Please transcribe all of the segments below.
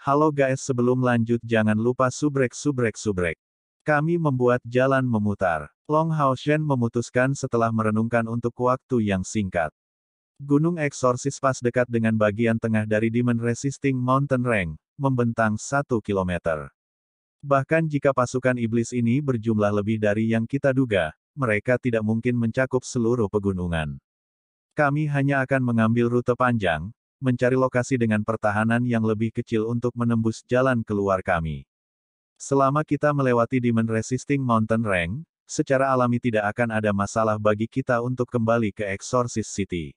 Halo guys, sebelum lanjut jangan lupa subrek. Kami membuat jalan memutar. Long Hao Shen memutuskan setelah merenungkan untuk waktu yang singkat. Gunung Eksorsis pas dekat dengan bagian tengah dari Demon Resisting Mountain Range, membentang 1 kilometer. Bahkan jika pasukan iblis ini berjumlah lebih dari yang kita duga, mereka tidak mungkin mencakup seluruh pegunungan. Kami hanya akan mengambil rute panjang, mencari lokasi dengan pertahanan yang lebih kecil untuk menembus jalan keluar kami. Selama kita melewati Demon Resisting Mountain Range, secara alami tidak akan ada masalah bagi kita untuk kembali ke Exorcist City.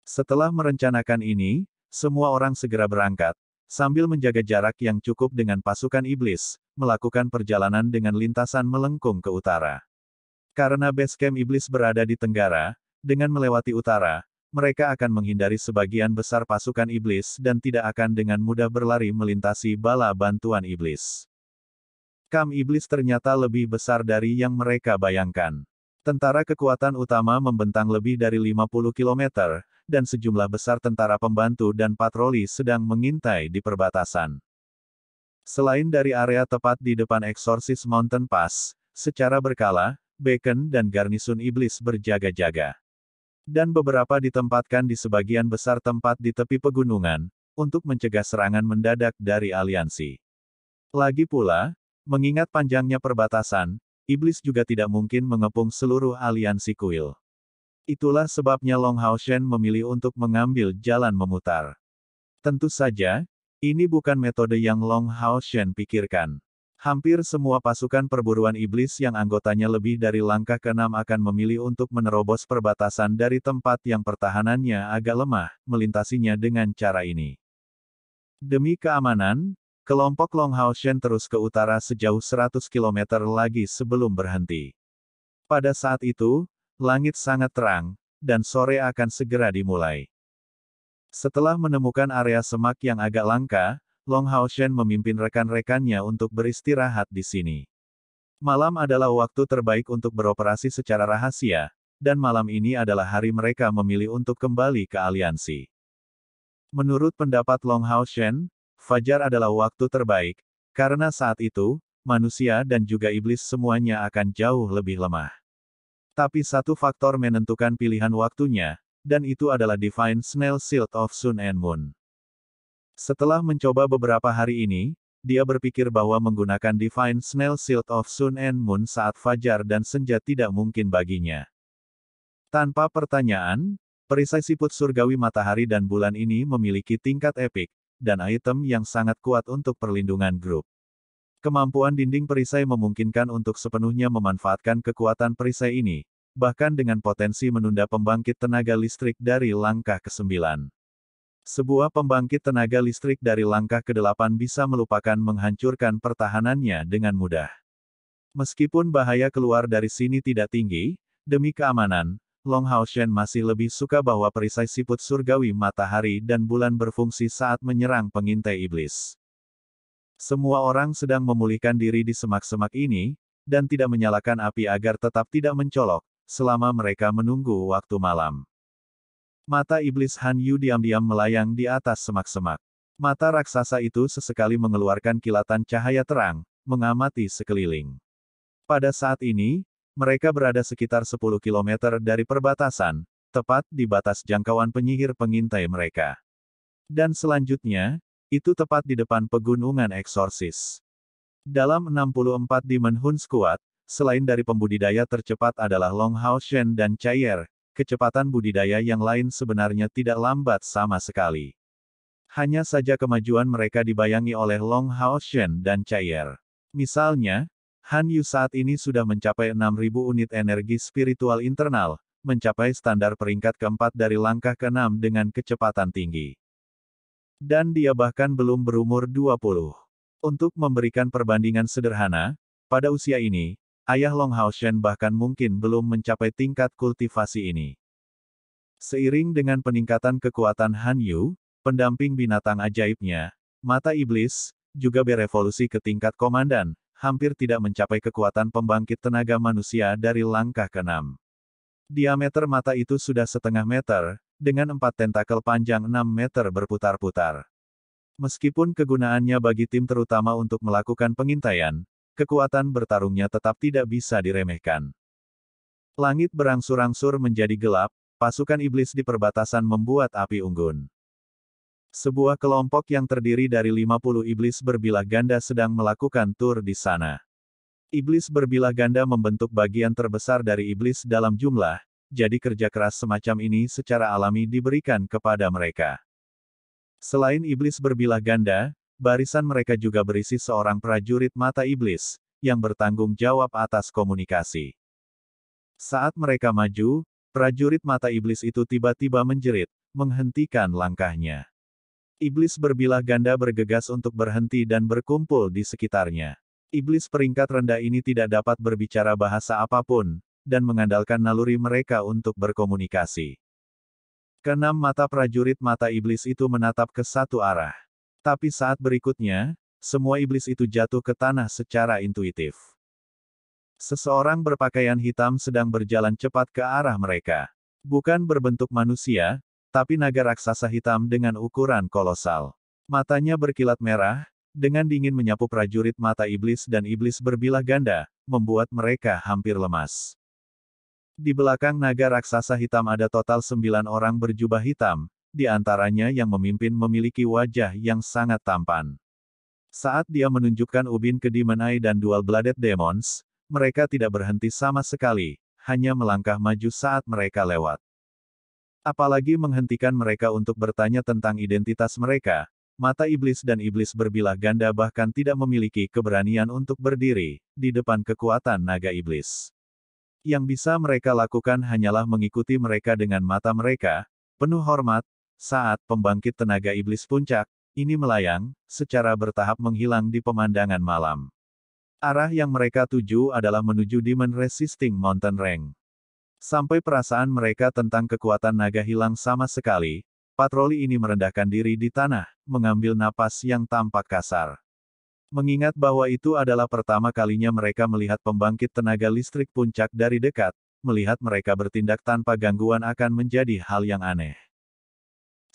Setelah merencanakan ini, semua orang segera berangkat, sambil menjaga jarak yang cukup dengan pasukan iblis, melakukan perjalanan dengan lintasan melengkung ke utara. Karena base camp iblis berada di tenggara, dengan melewati utara, mereka akan menghindari sebagian besar pasukan iblis dan tidak akan dengan mudah berlari melintasi bala bantuan iblis. Kamp iblis ternyata lebih besar dari yang mereka bayangkan. Tentara kekuatan utama membentang lebih dari 50 km, dan sejumlah besar tentara pembantu dan patroli sedang mengintai di perbatasan. Selain dari area tepat di depan Exorcist Mountain Pass, secara berkala, Beacon dan garnisun iblis berjaga-jaga. Dan beberapa ditempatkan di sebagian besar tempat di tepi pegunungan, untuk mencegah serangan mendadak dari aliansi. Lagi pula, mengingat panjangnya perbatasan, iblis juga tidak mungkin mengepung seluruh aliansi kuil. Itulah sebabnya Long Hao Shen memilih untuk mengambil jalan memutar. Tentu saja, ini bukan metode yang Long Hao Shen pikirkan. Hampir semua pasukan perburuan iblis yang anggotanya lebih dari langkah ke-6 akan memilih untuk menerobos perbatasan dari tempat yang pertahanannya agak lemah, melintasinya dengan cara ini. Demi keamanan, kelompok Long Hao Shen terus ke utara sejauh 100 km lagi sebelum berhenti. Pada saat itu, langit sangat terang, dan sore akan segera dimulai. Setelah menemukan area semak yang agak langka, Long Hao Shen memimpin rekan-rekannya untuk beristirahat di sini. Malam adalah waktu terbaik untuk beroperasi secara rahasia, dan malam ini adalah hari mereka memilih untuk kembali ke aliansi. Menurut pendapat Long Hao Shen, fajar adalah waktu terbaik, karena saat itu, manusia dan juga iblis semuanya akan jauh lebih lemah. Tapi satu faktor menentukan pilihan waktunya, dan itu adalah Divine Snail Shield of Sun and Moon. Setelah mencoba beberapa hari ini, dia berpikir bahwa menggunakan Divine Snail Shield of Sun and Moon saat fajar dan senja tidak mungkin baginya. Tanpa pertanyaan, perisai siput surgawi matahari dan bulan ini memiliki tingkat epik, dan item yang sangat kuat untuk perlindungan grup. Kemampuan dinding perisai memungkinkan untuk sepenuhnya memanfaatkan kekuatan perisai ini, bahkan dengan potensi menunda pembangkit tenaga listrik dari langkah ke-9. Sebuah pembangkit tenaga listrik dari langkah ke-8 bisa melupakan menghancurkan pertahanannya dengan mudah. Meskipun bahaya keluar dari sini tidak tinggi, demi keamanan, Long Hao Shen masih lebih suka bahwa perisai siput surgawi matahari dan bulan berfungsi saat menyerang pengintai iblis. Semua orang sedang memulihkan diri di semak-semak ini, dan tidak menyalakan api agar tetap tidak mencolok, selama mereka menunggu waktu malam. Mata iblis Han Yu diam-diam melayang di atas semak-semak. Mata raksasa itu sesekali mengeluarkan kilatan cahaya terang, mengamati sekeliling. Pada saat ini, mereka berada sekitar 10 km dari perbatasan, tepat di batas jangkauan penyihir pengintai mereka. Dan selanjutnya, itu tepat di depan pegunungan Eksorsis. Dalam 64 Demon Hun Squad, selain dari pembudidaya tercepat adalah Long Hao Shen dan Chaier, kecepatan budidaya yang lain sebenarnya tidak lambat sama sekali. Hanya saja kemajuan mereka dibayangi oleh Long Hao Shen dan Chaier. Misalnya, Han Yu saat ini sudah mencapai 6.000 unit energi spiritual internal, mencapai standar peringkat keempat dari langkah ke-6 dengan kecepatan tinggi. Dan dia bahkan belum berumur 20. Untuk memberikan perbandingan sederhana, pada usia ini, ayah Long Hao Shen bahkan mungkin belum mencapai tingkat kultivasi ini. Seiring dengan peningkatan kekuatan Han Yu, pendamping binatang ajaibnya, mata iblis, juga berevolusi ke tingkat komandan, hampir tidak mencapai kekuatan pembangkit tenaga manusia dari langkah ke-6. Diameter mata itu sudah setengah meter, dengan 4 tentakel panjang 6 meter berputar-putar. Meskipun kegunaannya bagi tim terutama untuk melakukan pengintaian, kekuatan bertarungnya tetap tidak bisa diremehkan. Langit berangsur-angsur menjadi gelap, pasukan iblis di perbatasan membuat api unggun. Sebuah kelompok yang terdiri dari 50 iblis berbilah ganda sedang melakukan tur di sana. Iblis berbilah ganda membentuk bagian terbesar dari iblis dalam jumlah, jadi kerja keras semacam ini secara alami diberikan kepada mereka. Selain iblis berbilah ganda, barisan mereka juga berisi seorang prajurit mata iblis, yang bertanggung jawab atas komunikasi. Saat mereka maju, prajurit mata iblis itu tiba-tiba menjerit, menghentikan langkahnya. Iblis berbilah ganda bergegas untuk berhenti dan berkumpul di sekitarnya. Iblis peringkat rendah ini tidak dapat berbicara bahasa apapun, dan mengandalkan naluri mereka untuk berkomunikasi. Keenam mata prajurit mata iblis itu menatap ke satu arah. Tapi saat berikutnya, semua iblis itu jatuh ke tanah secara intuitif. Seseorang berpakaian hitam sedang berjalan cepat ke arah mereka. Bukan berbentuk manusia, tapi naga raksasa hitam dengan ukuran kolosal. Matanya berkilat merah, dengan dingin menyapu prajurit mata iblis dan iblis berbilah ganda, membuat mereka hampir lemas. Di belakang naga raksasa hitam ada total 9 orang berjubah hitam, di antaranya yang memimpin memiliki wajah yang sangat tampan. Saat dia menunjukkan ubin ke Demon Eye dan Dual-Blooded Demons, mereka tidak berhenti sama sekali, hanya melangkah maju saat mereka lewat. Apalagi menghentikan mereka untuk bertanya tentang identitas mereka, mata iblis dan iblis berbilah ganda bahkan tidak memiliki keberanian untuk berdiri di depan kekuatan naga iblis. Yang bisa mereka lakukan hanyalah mengikuti mereka dengan mata mereka, penuh hormat, saat pembangkit tenaga iblis puncak, ini melayang, secara bertahap menghilang di pemandangan malam. Arah yang mereka tuju adalah menuju Demon Resisting Mountain Range. Sampai perasaan mereka tentang kekuatan naga hilang sama sekali, patroli ini merendahkan diri di tanah, mengambil napas yang tampak kasar. Mengingat bahwa itu adalah pertama kalinya mereka melihat pembangkit tenaga listrik puncak dari dekat, melihat mereka bertindak tanpa gangguan akan menjadi hal yang aneh.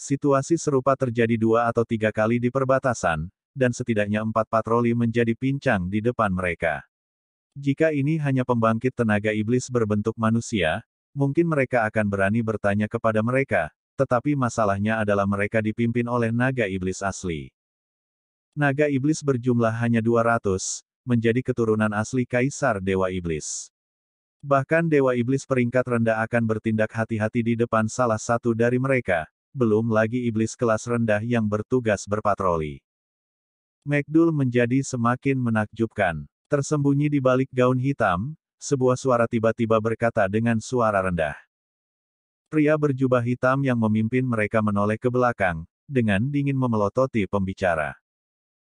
Situasi serupa terjadi 2 atau 3 kali di perbatasan, dan setidaknya 4 patroli menjadi pincang di depan mereka. Jika ini hanya pembangkit tenaga iblis berbentuk manusia, mungkin mereka akan berani bertanya kepada mereka, tetapi masalahnya adalah mereka dipimpin oleh naga iblis asli. Naga iblis berjumlah hanya 200, menjadi keturunan asli Kaisar Dewa Iblis. Bahkan Dewa Iblis peringkat rendah akan bertindak hati-hati di depan salah satu dari mereka, belum lagi iblis kelas rendah yang bertugas berpatroli. McDool menjadi semakin menakjubkan. Tersembunyi di balik gaun hitam, sebuah suara tiba-tiba berkata dengan suara rendah. Pria berjubah hitam yang memimpin mereka menoleh ke belakang, dengan dingin memelototi pembicara.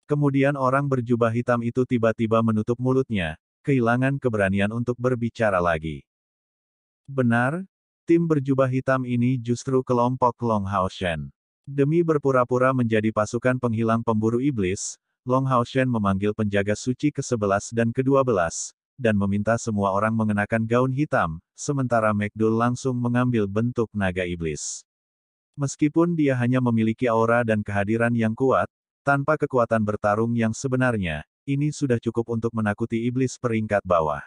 Kemudian orang berjubah hitam itu tiba-tiba menutup mulutnya, kehilangan keberanian untuk berbicara lagi. Benar, tim berjubah hitam ini justru kelompok Long Hao Shen. Demi berpura-pura menjadi pasukan penghilang pemburu iblis, Long Hao Shen memanggil penjaga suci ke-11 dan ke-12, dan meminta semua orang mengenakan gaun hitam, sementara McDool langsung mengambil bentuk naga iblis. Meskipun dia hanya memiliki aura dan kehadiran yang kuat, tanpa kekuatan bertarung yang sebenarnya, ini sudah cukup untuk menakuti iblis peringkat bawah.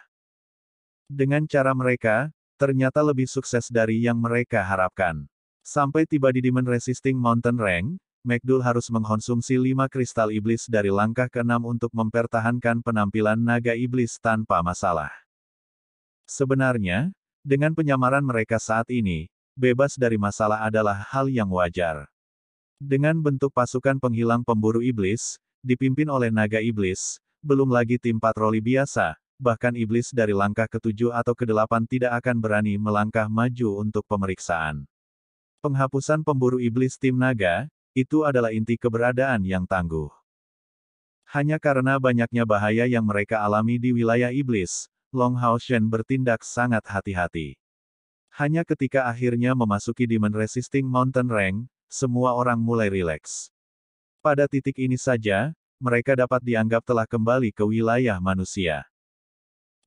Dengan cara mereka, ternyata lebih sukses dari yang mereka harapkan. Sampai tiba di Demon Resisting Mountain Range, McDool harus mengkonsumsi 5 kristal iblis dari langkah ke-6 untuk mempertahankan penampilan naga iblis tanpa masalah. Sebenarnya, dengan penyamaran mereka saat ini, bebas dari masalah adalah hal yang wajar. Dengan bentuk pasukan penghilang pemburu iblis, dipimpin oleh naga iblis, belum lagi tim patroli biasa, bahkan iblis dari langkah ke-7 atau ke-8 tidak akan berani melangkah maju untuk pemeriksaan. Penghapusan pemburu iblis tim naga, itu adalah inti keberadaan yang tangguh. Hanya karena banyaknya bahaya yang mereka alami di wilayah iblis, Long Hao Shen bertindak sangat hati-hati. Hanya ketika akhirnya memasuki Demon Resisting Mountain Range, semua orang mulai rileks. Pada titik ini saja, mereka dapat dianggap telah kembali ke wilayah manusia.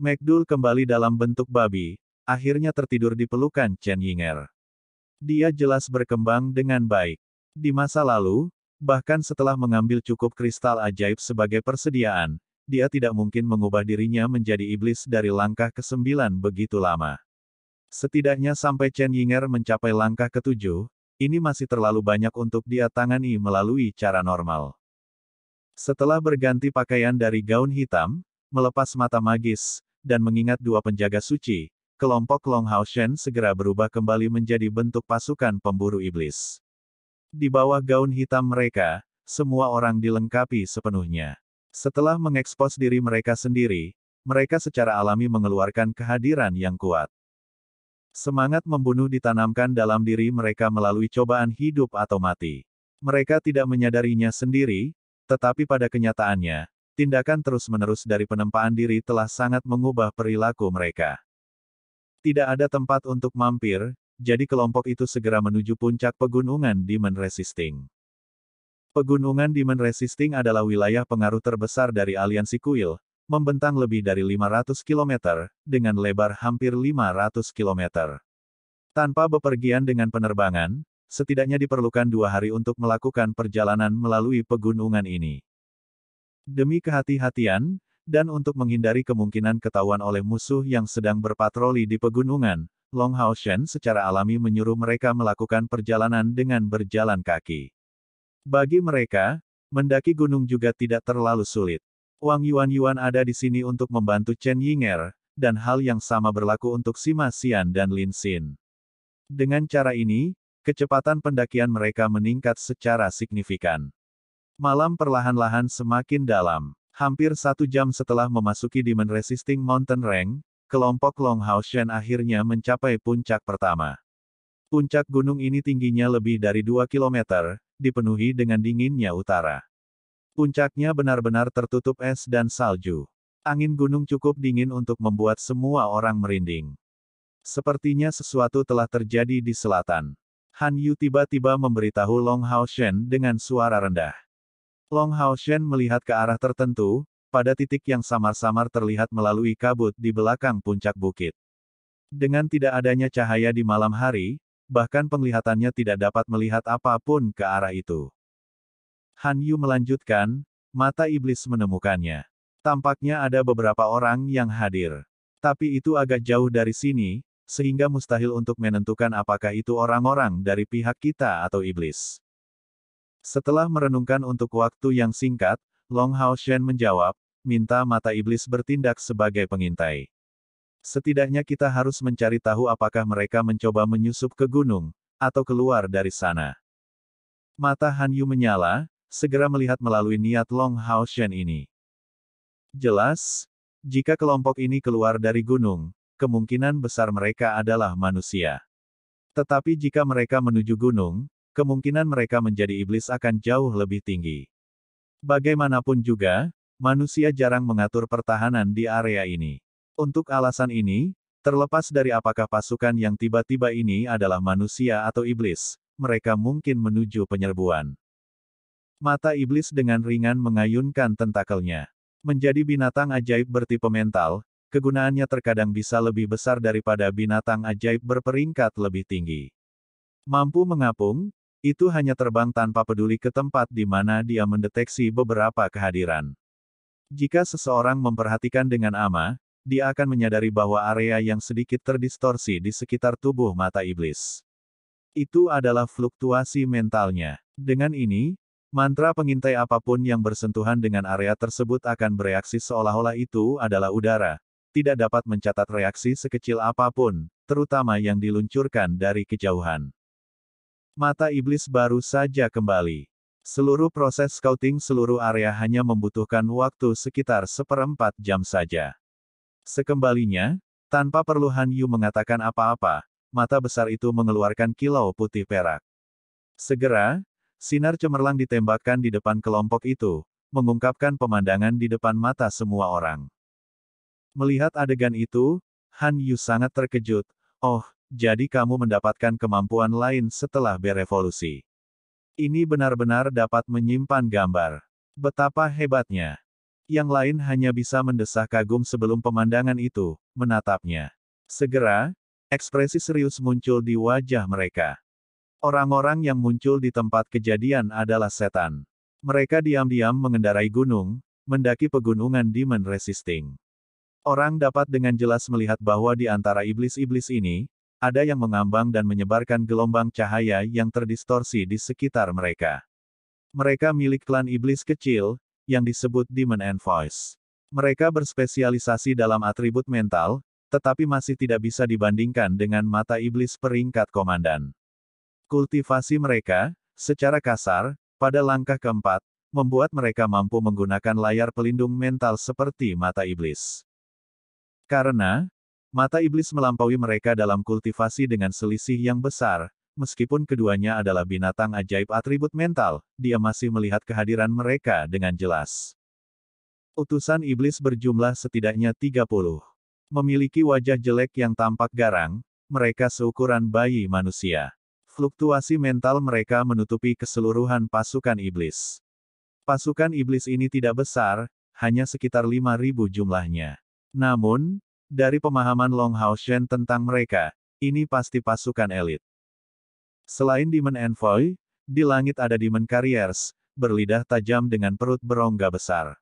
McDool kembali dalam bentuk babi, akhirnya tertidur di pelukan Chen Yinger. Dia jelas berkembang dengan baik. Di masa lalu, Bahkan setelah mengambil cukup kristal ajaib sebagai persediaan, dia tidak mungkin mengubah dirinya menjadi iblis dari langkah ke-9 begitu lama. Setidaknya sampai Chen Yinger mencapai langkah ke-7, ini masih terlalu banyak untuk dia tangani melalui cara normal. Setelah berganti pakaian dari gaun hitam, melepas mata magis, dan mengingat dua penjaga suci, kelompok Long Hao Shen segera berubah kembali menjadi bentuk pasukan pemburu iblis. Di bawah gaun hitam mereka, semua orang dilengkapi sepenuhnya. Setelah mengekspos diri mereka sendiri, mereka secara alami mengeluarkan kehadiran yang kuat. Semangat membunuh ditanamkan dalam diri mereka melalui cobaan hidup atau mati. Mereka tidak menyadarinya sendiri, tetapi pada kenyataannya, tindakan terus-menerus dari penempaan diri telah sangat mengubah perilaku mereka. Tidak ada tempat untuk mampir, jadi kelompok itu segera menuju puncak pegunungan Demon Resisting. Pegunungan Demon Resisting adalah wilayah pengaruh terbesar dari aliansi kuil, membentang lebih dari 500 km, dengan lebar hampir 500 km. Tanpa bepergian dengan penerbangan, setidaknya diperlukan 2 hari untuk melakukan perjalanan melalui pegunungan ini. Demi kehati-hatian, dan untuk menghindari kemungkinan ketahuan oleh musuh yang sedang berpatroli di pegunungan, Long Hao Shen secara alami menyuruh mereka melakukan perjalanan dengan berjalan kaki. Bagi mereka, mendaki gunung juga tidak terlalu sulit. Wang Yuan ada di sini untuk membantu Chen Yinger, dan hal yang sama berlaku untuk Sima Xian dan Lin Xin. Dengan cara ini, kecepatan pendakian mereka meningkat secara signifikan. Malam perlahan-lahan semakin dalam. Hampir 1 jam setelah memasuki Demon Resisting Mountain Range, kelompok Long Hao Shen akhirnya mencapai puncak pertama. Puncak gunung ini tingginya lebih dari 2 km, dipenuhi dengan dinginnya utara. Puncaknya benar-benar tertutup es dan salju. Angin gunung cukup dingin untuk membuat semua orang merinding. Sepertinya sesuatu telah terjadi di selatan. Han Yu tiba-tiba memberitahu Long Hao Shen dengan suara rendah. Long Hao Shen melihat ke arah tertentu, pada titik yang samar-samar terlihat melalui kabut di belakang puncak bukit. Dengan tidak adanya cahaya di malam hari, bahkan penglihatannya tidak dapat melihat apapun ke arah itu. Han Yu melanjutkan, mata iblis menemukannya. Tampaknya ada beberapa orang yang hadir. Tapi itu agak jauh dari sini, sehingga mustahil untuk menentukan apakah itu orang-orang dari pihak kita atau iblis. Setelah merenungkan untuk waktu yang singkat, Long Hao Shen menjawab, minta mata iblis bertindak sebagai pengintai. Setidaknya kita harus mencari tahu apakah mereka mencoba menyusup ke gunung, atau keluar dari sana. Mata Han Yu menyala, segera melihat melalui niat Long Hao Shen ini. Jelas, jika kelompok ini keluar dari gunung, kemungkinan besar mereka adalah manusia. Tetapi jika mereka menuju gunung, kemungkinan mereka menjadi iblis akan jauh lebih tinggi. Bagaimanapun juga, manusia jarang mengatur pertahanan di area ini. Untuk alasan ini, terlepas dari apakah pasukan yang tiba-tiba ini adalah manusia atau iblis, mereka mungkin menuju penyerbuan. Mata iblis dengan ringan mengayunkan tentakelnya. Menjadi binatang ajaib bertipe mental, kegunaannya terkadang bisa lebih besar daripada binatang ajaib berperingkat lebih tinggi. Mampu mengapung, itu hanya terbang tanpa peduli ke tempat di mana dia mendeteksi beberapa kehadiran. Jika seseorang memperhatikan dengan ama, dia akan menyadari bahwa area yang sedikit terdistorsi di sekitar tubuh mata iblis. Itu adalah fluktuasi mentalnya. Dengan ini, mantra pengintai apapun yang bersentuhan dengan area tersebut akan bereaksi seolah-olah itu adalah udara, tidak dapat mencatat reaksi sekecil apapun, terutama yang diluncurkan dari kejauhan. Mata iblis baru saja kembali. Seluruh proses scouting seluruh area hanya membutuhkan waktu sekitar 1/4 jam saja. Sekembalinya, tanpa perlu Han Yu mengatakan apa-apa, mata besar itu mengeluarkan kilau putih perak. Segera, sinar cemerlang ditembakkan di depan kelompok itu, mengungkapkan pemandangan di depan mata semua orang. Melihat adegan itu, Han Yu sangat terkejut. Oh, jadi kamu mendapatkan kemampuan lain setelah berevolusi. Ini benar-benar dapat menyimpan gambar. Betapa hebatnya. Yang lain hanya bisa mendesah kagum sebelum pemandangan itu, menatapnya. Segera, ekspresi serius muncul di wajah mereka. Orang-orang yang muncul di tempat kejadian adalah setan. Mereka diam-diam mengendarai gunung, mendaki pegunungan Demon Resisting. Orang dapat dengan jelas melihat bahwa di antara iblis-iblis ini, ada yang mengambang dan menyebarkan gelombang cahaya yang terdistorsi di sekitar mereka. Mereka milik klan iblis kecil, yang disebut Demon Envoys. Mereka berspesialisasi dalam atribut mental, tetapi masih tidak bisa dibandingkan dengan mata iblis peringkat komandan. Kultivasi mereka, secara kasar, pada langkah keempat, membuat mereka mampu menggunakan layar pelindung mental seperti mata iblis. Karena, mata iblis melampaui mereka dalam kultivasi dengan selisih yang besar, meskipun keduanya adalah binatang ajaib atribut mental, dia masih melihat kehadiran mereka dengan jelas. Utusan iblis berjumlah setidaknya 30. Memiliki wajah jelek yang tampak garang, mereka seukuran bayi manusia. Fluktuasi mental mereka menutupi keseluruhan pasukan iblis. Pasukan iblis ini tidak besar, hanya sekitar 5.000 jumlahnya. Namun, dari pemahaman Long Hao Shen tentang mereka, ini pasti pasukan elit. Selain Demon Envoy, di langit ada Demon Carriers, berlidah tajam dengan perut berongga besar.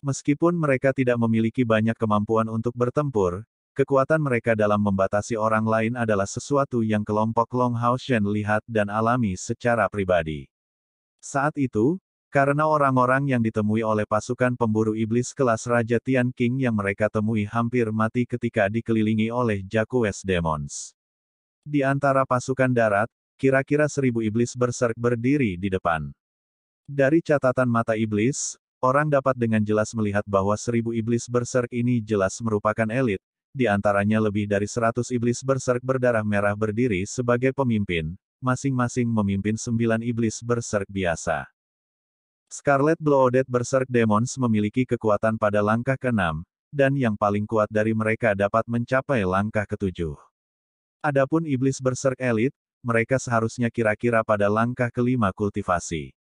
Meskipun mereka tidak memiliki banyak kemampuan untuk bertempur, kekuatan mereka dalam membatasi orang lain adalah sesuatu yang kelompok Long Hao Shen lihat dan alami secara pribadi. Saat itu, karena orang-orang yang ditemui oleh pasukan pemburu iblis kelas Raja Tian King yang mereka temui hampir mati ketika dikelilingi oleh Jaquest Demons. Di antara pasukan darat, kira-kira 1.000 iblis berserk berdiri di depan. Dari catatan mata iblis, orang dapat dengan jelas melihat bahwa 1.000 iblis berserk ini jelas merupakan elit. Di antaranya lebih dari 100 iblis berserk berdarah merah berdiri sebagai pemimpin, masing-masing memimpin 9 iblis berserk biasa. Scarlet Blooded Berserk Demons memiliki kekuatan pada langkah ke-6, dan yang paling kuat dari mereka dapat mencapai langkah ke-7. Adapun iblis berserk elit, mereka seharusnya kira-kira pada langkah ke-5 kultivasi.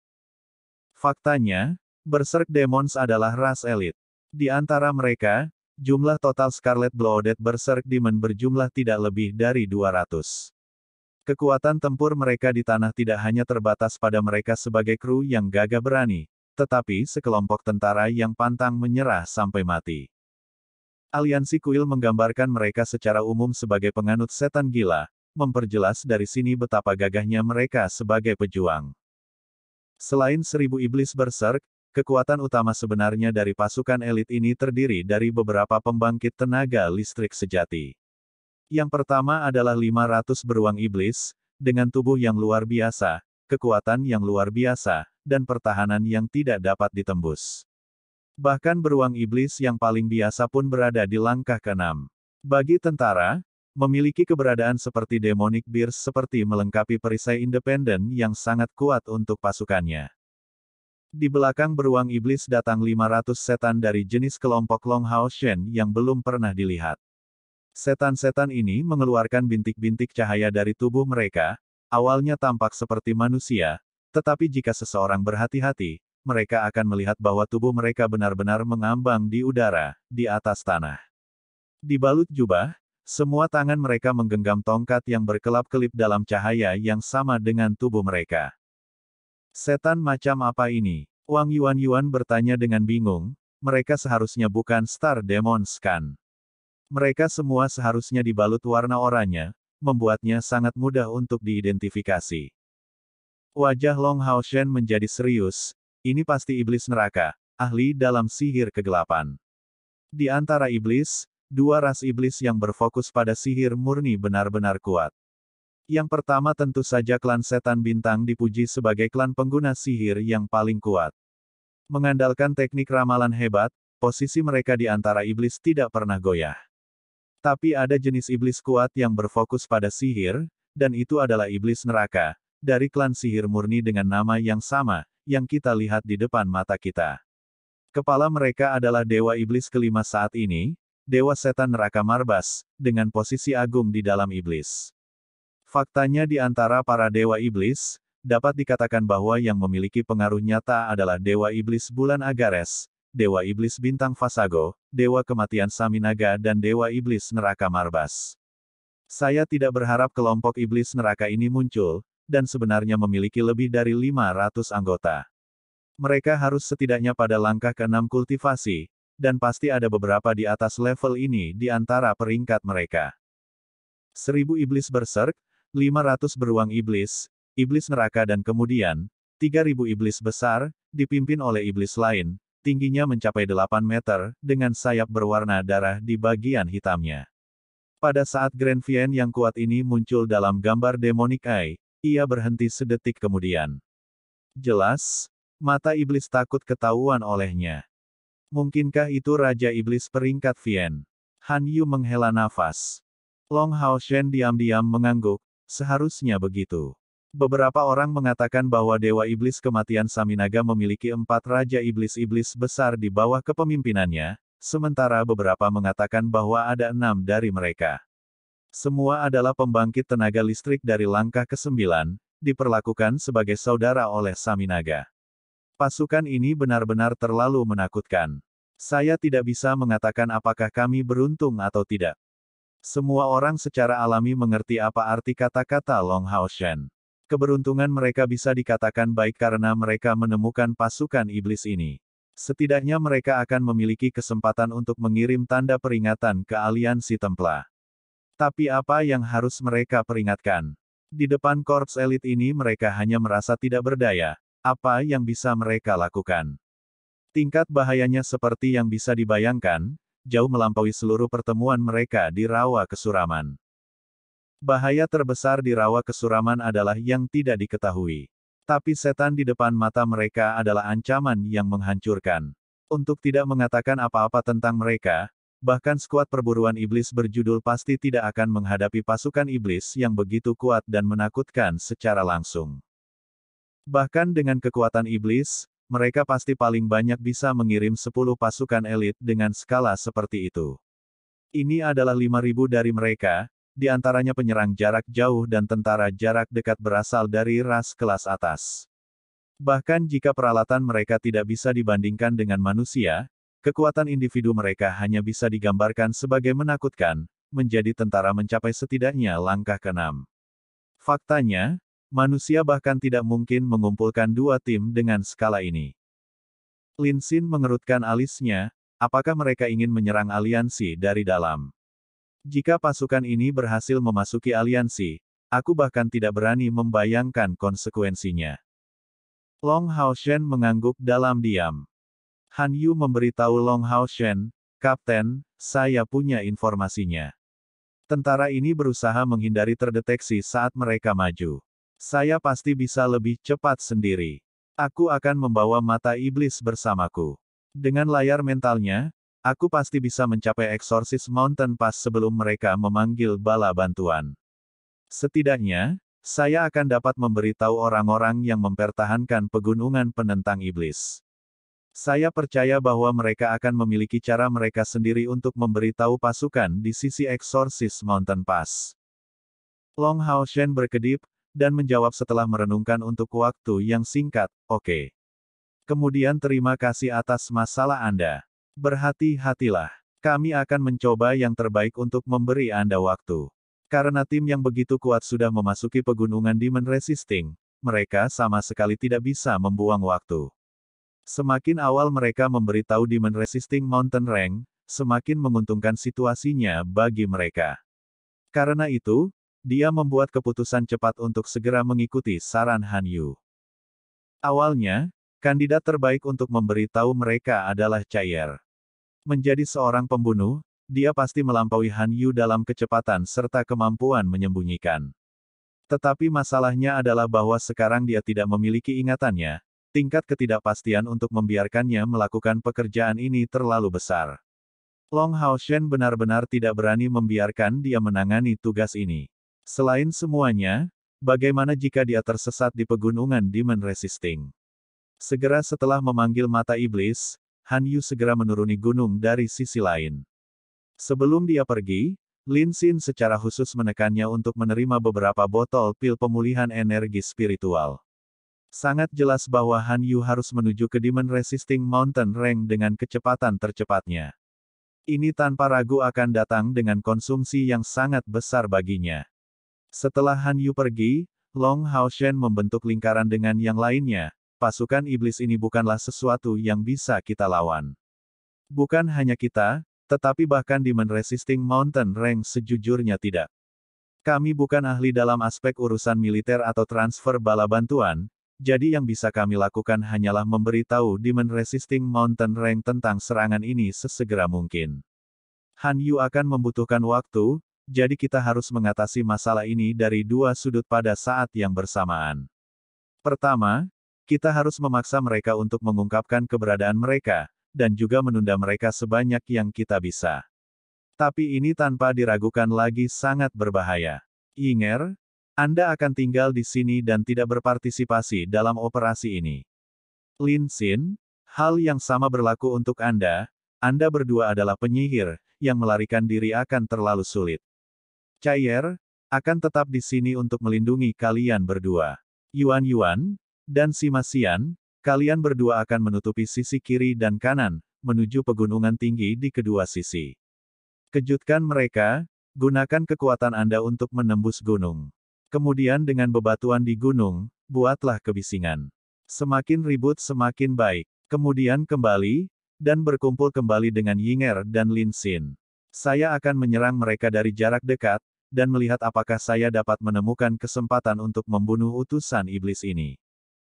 Faktanya, Berserk Demons adalah ras elit. Di antara mereka, jumlah total Scarlet Blooded Berserk Demon berjumlah tidak lebih dari 200. Kekuatan tempur mereka di tanah tidak hanya terbatas pada mereka sebagai kru yang gagah berani, tetapi sekelompok tentara yang pantang menyerah sampai mati. Aliansi Kuil menggambarkan mereka secara umum sebagai penganut setan gila, memperjelas dari sini betapa gagahnya mereka sebagai pejuang. Selain 1.000 iblis berserk, kekuatan utama sebenarnya dari pasukan elit ini terdiri dari beberapa pembangkit tenaga listrik sejati. Yang pertama adalah 500 beruang iblis, dengan tubuh yang luar biasa, kekuatan yang luar biasa, dan pertahanan yang tidak dapat ditembus. Bahkan beruang iblis yang paling biasa pun berada di langkah ke-6. Bagi tentara, memiliki keberadaan seperti Demonic Bears seperti melengkapi perisai independen yang sangat kuat untuk pasukannya. Di belakang beruang iblis datang 500 setan dari jenis kelompok Long Hao Shen yang belum pernah dilihat. Setan-setan ini mengeluarkan bintik-bintik cahaya dari tubuh mereka, awalnya tampak seperti manusia, tetapi jika seseorang berhati-hati, mereka akan melihat bahwa tubuh mereka benar-benar mengambang di udara, di atas tanah. Dibalut jubah, semua tangan mereka menggenggam tongkat yang berkelap-kelip dalam cahaya yang sama dengan tubuh mereka. Setan macam apa ini? Wang Yuan bertanya dengan bingung, mereka seharusnya bukan Star Demons kan? Mereka semua seharusnya dibalut warna oranye, membuatnya sangat mudah untuk diidentifikasi. Wajah Long Hao Shen menjadi serius, ini pasti iblis neraka, ahli dalam sihir kegelapan. Di antara iblis, dua ras iblis yang berfokus pada sihir murni benar-benar kuat. Yang pertama tentu saja klan setan bintang dipuji sebagai klan pengguna sihir yang paling kuat. Mengandalkan teknik ramalan hebat, posisi mereka di antara iblis tidak pernah goyah. Tapi ada jenis iblis kuat yang berfokus pada sihir, dan itu adalah iblis neraka, dari klan sihir murni dengan nama yang sama, yang kita lihat di depan mata kita. Kepala mereka adalah dewa iblis kelima saat ini, dewa setan neraka Marbas, dengan posisi agung di dalam iblis. Faktanya di antara para dewa iblis, dapat dikatakan bahwa yang memiliki pengaruh nyata adalah dewa iblis bulan Agares, dewa iblis bintang Vasago, dewa kematian Saminaga dan dewa iblis neraka Marbas. Saya tidak berharap kelompok iblis neraka ini muncul, dan sebenarnya memiliki lebih dari 500 anggota. Mereka harus setidaknya pada langkah ke-6 kultivasi, dan pasti ada beberapa di atas level ini di antara peringkat mereka. 1000 iblis berserk, 500 beruang iblis, iblis neraka dan kemudian, 3000 iblis besar, dipimpin oleh iblis lain, tingginya mencapai 8 meter, dengan sayap berwarna darah di bagian hitamnya. Pada saat Grand Vien yang kuat ini muncul dalam gambar Demonic Eye, ia berhenti sedetik kemudian. Jelas, mata iblis takut ketahuan olehnya. Mungkinkah itu Raja Iblis peringkat Vien? Han Yu menghela nafas. Long Hao Shen diam-diam mengangguk, seharusnya begitu. Beberapa orang mengatakan bahwa Dewa Iblis Kematian Saminaga memiliki 4 Raja Iblis-Iblis besar di bawah kepemimpinannya, sementara beberapa mengatakan bahwa ada 6 dari mereka. Semua adalah pembangkit tenaga listrik dari langkah ke-9, diperlakukan sebagai saudara oleh Saminaga. Pasukan ini benar-benar terlalu menakutkan. Saya tidak bisa mengatakan apakah kami beruntung atau tidak. Semua orang secara alami mengerti apa arti kata-kata Long Hao Shen. Keberuntungan mereka bisa dikatakan baik karena mereka menemukan pasukan iblis ini. Setidaknya mereka akan memiliki kesempatan untuk mengirim tanda peringatan ke aliansi Templa. Tapi apa yang harus mereka peringatkan? Di depan korps elit ini mereka hanya merasa tidak berdaya. Apa yang bisa mereka lakukan? Tingkat bahayanya seperti yang bisa dibayangkan, jauh melampaui seluruh pertemuan mereka di Rawa Kesuraman. Bahaya terbesar di Rawa Kesuraman adalah yang tidak diketahui. Tapi setan di depan mata mereka adalah ancaman yang menghancurkan. Untuk tidak mengatakan apa-apa tentang mereka, bahkan skuad perburuan iblis berjudul pasti tidak akan menghadapi pasukan iblis yang begitu kuat dan menakutkan secara langsung. Bahkan dengan kekuatan iblis, mereka pasti paling banyak bisa mengirim 10 pasukan elit dengan skala seperti itu. Ini adalah 5.000 dari mereka, di antaranya penyerang jarak jauh dan tentara jarak dekat berasal dari ras kelas atas. Bahkan jika peralatan mereka tidak bisa dibandingkan dengan manusia, kekuatan individu mereka hanya bisa digambarkan sebagai menakutkan, menjadi tentara mencapai setidaknya langkah ke-6. Faktanya, manusia bahkan tidak mungkin mengumpulkan 2 tim dengan skala ini. Lin Xin mengerutkan alisnya, apakah mereka ingin menyerang aliansi dari dalam? Jika pasukan ini berhasil memasuki aliansi, aku bahkan tidak berani membayangkan konsekuensinya. Long Hao Shen mengangguk dalam diam. Han Yu memberitahu Long Hao Shen, "Kapten, saya punya informasinya. Tentara ini berusaha menghindari terdeteksi saat mereka maju. Saya pasti bisa lebih cepat sendiri. Aku akan membawa mata iblis bersamaku. Dengan layar mentalnya, aku pasti bisa mencapai Exorcist Mountain Pass sebelum mereka memanggil bala bantuan. Setidaknya, saya akan dapat memberitahu orang-orang yang mempertahankan pegunungan penentang iblis. Saya percaya bahwa mereka akan memiliki cara mereka sendiri untuk memberitahu pasukan di sisi Exorcist Mountain Pass." Long Hao Shen berkedip, dan menjawab setelah merenungkan untuk waktu yang singkat, "Oke. Kemudian terima kasih atas masalah Anda. Berhati-hatilah. Kami akan mencoba yang terbaik untuk memberi Anda waktu." Karena tim yang begitu kuat sudah memasuki pegunungan Demon Resisting, mereka sama sekali tidak bisa membuang waktu. Semakin awal mereka memberitahu Demon Resisting Mountain Rank, semakin menguntungkan situasinya bagi mereka. Karena itu, dia membuat keputusan cepat untuk segera mengikuti saran Han Yu. Awalnya, kandidat terbaik untuk memberitahu mereka adalah Chaier. Menjadi seorang pembunuh, dia pasti melampaui Han Yu dalam kecepatan serta kemampuan menyembunyikan. Tetapi masalahnya adalah bahwa sekarang dia tidak memiliki ingatannya. Tingkat ketidakpastian untuk membiarkannya melakukan pekerjaan ini terlalu besar. Long Hao Shen benar-benar tidak berani membiarkan dia menangani tugas ini. Selain semuanya, bagaimana jika dia tersesat di pegunungan Demon Resisting? Segera setelah memanggil mata iblis, Han Yu segera menuruni gunung dari sisi lain. Sebelum dia pergi, Lin Xin secara khusus menekannya untuk menerima beberapa botol pil pemulihan energi spiritual. Sangat jelas bahwa Han Yu harus menuju ke Demon Resisting Mountain Rank dengan kecepatan tercepatnya. Ini tanpa ragu akan datang dengan konsumsi yang sangat besar baginya. Setelah Han Yu pergi, Long Haoshen membentuk lingkaran dengan yang lainnya. Pasukan iblis ini bukanlah sesuatu yang bisa kita lawan. Bukan hanya kita, tetapi bahkan Demon Resisting Mountain Rank sejujurnya tidak. Kami bukan ahli dalam aspek urusan militer atau transfer bala bantuan, jadi yang bisa kami lakukan hanyalah memberitahu Demon Resisting Mountain Rank tentang serangan ini sesegera mungkin. Han Yu akan membutuhkan waktu, jadi kita harus mengatasi masalah ini dari dua sudut pada saat yang bersamaan. Pertama, kita harus memaksa mereka untuk mengungkapkan keberadaan mereka, dan juga menunda mereka sebanyak yang kita bisa. Tapi ini tanpa diragukan lagi sangat berbahaya. Yinger, Anda akan tinggal di sini dan tidak berpartisipasi dalam operasi ini. Lin Xin, hal yang sama berlaku untuk Anda. Anda berdua adalah penyihir, yang melarikan diri akan terlalu sulit. Cair, akan tetap di sini untuk melindungi kalian berdua. Yuan Yuan, dan Sima Xian, kalian berdua akan menutupi sisi kiri dan kanan, menuju pegunungan tinggi di kedua sisi. Kejutkan mereka, gunakan kekuatan Anda untuk menembus gunung. Kemudian dengan bebatuan di gunung, buatlah kebisingan. Semakin ribut semakin baik. Kemudian kembali, dan berkumpul kembali dengan Yinger dan Lin Xin. Saya akan menyerang mereka dari jarak dekat, dan melihat apakah saya dapat menemukan kesempatan untuk membunuh utusan iblis ini.